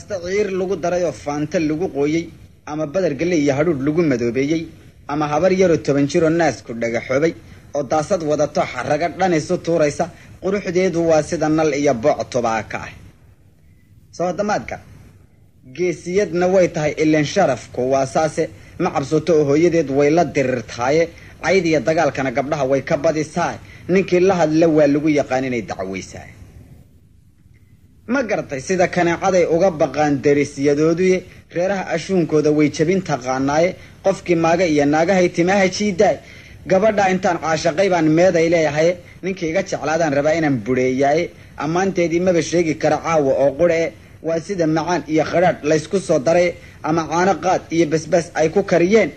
ciir lagu daray oo faanta lagu qooyay ama badar galay iyo hadhuudh lagu madoobeeyay ama habar yar oo 10 jir oo naas ku dhagaxoobay oo daasad wadato xaraga dhanayso tuuraysa quruxdeedu waa sida nal iyo booc tobaaka ah soo damaadka geesiyadna way tahay ileen sharafku waa saase ma cabsato oo hooyadeed way la dirirtaay cayd iyo dagaalkana gabdhaha way ka badisaa ninkii la hadla waa lagu yaqaan inay dacwaysaa ma gartay sida kanaacaday uga baqaan darisyadoodu reeraha ashuunkooda way jabin taqaanaaye qofkii maaga iyo naagahay timaha jiiday gabadha intaan caashaqay baan meeday leeyahay ninkii iga jeclaadaan rabaa inaan bureeyay amaanteedii maba sheegi kara caawa oo qure waa sida macaan iyo qaraad la isku soo daray ama caano qaad iyo basbas ay ku kariyeen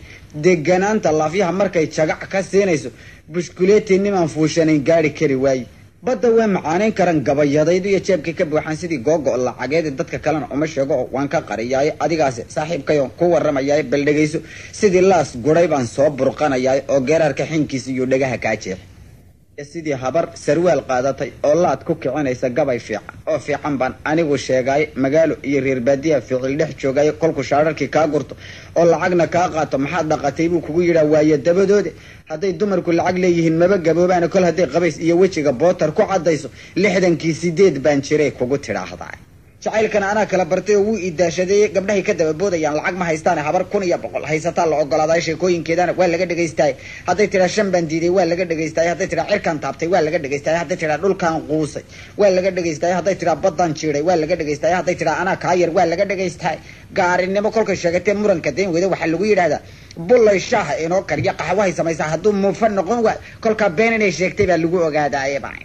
deeganaanta laafiyaha markay jagac ka siinayso bushkuleeti niman fuushanayn gaari kari waay badda way macaaneyn karan gabayadaydu iyo jeebkii ka buuxan sidii googo lacageed dadka kalena uma sheego waan ka qariyay adigaas saaxiibkayo ku waramayay bal dhageyso sidii laas guray baan soo burqanayay oo geerarka xinkiisa iyo dhagaha ka jeex sidii habar sarwaal qaadatay oo laad ku kicinaysa gabay fiican oo fiican baan anigu sheegay magaalo iyo reer baadiya ficil dhex joogay kolku shaararkii ka gurto oo lacagna ka qaato maxaa dhaqatay buu kugu yiraahdaa waaye dabadood haday dumarku lacag leeyihiin maba gaboobaan kol haday qabays iyo wajiga bootar ku cadayso 60kii 8 baan jiray kugu tiraahdaa jacaylkan ana kala bartay oo uu idaashaday gabdhahay ka daba boodayaan lacag ma haystaan habar 100 haysataa la ogolaaday sheekooyinkeedana waa laga dhageystay haday tira shan baan diiday waa laga dhageystay haday tira cirkan taabtay waa laga dhageystay haday tira dhulkan quusay waa laga dhageystay haday tira badan jiiray waa laga dhageystay haday tira ana ka yar waa laga dhageystay gaarinimo kolka sheegatay muranka deen wada waxa lagu yiraahdaa bullay shaah inoo kariya qaxwahay samaysaa haduu muufan noqon waa kolka been inay sheegtay baa lagu ogaaday baa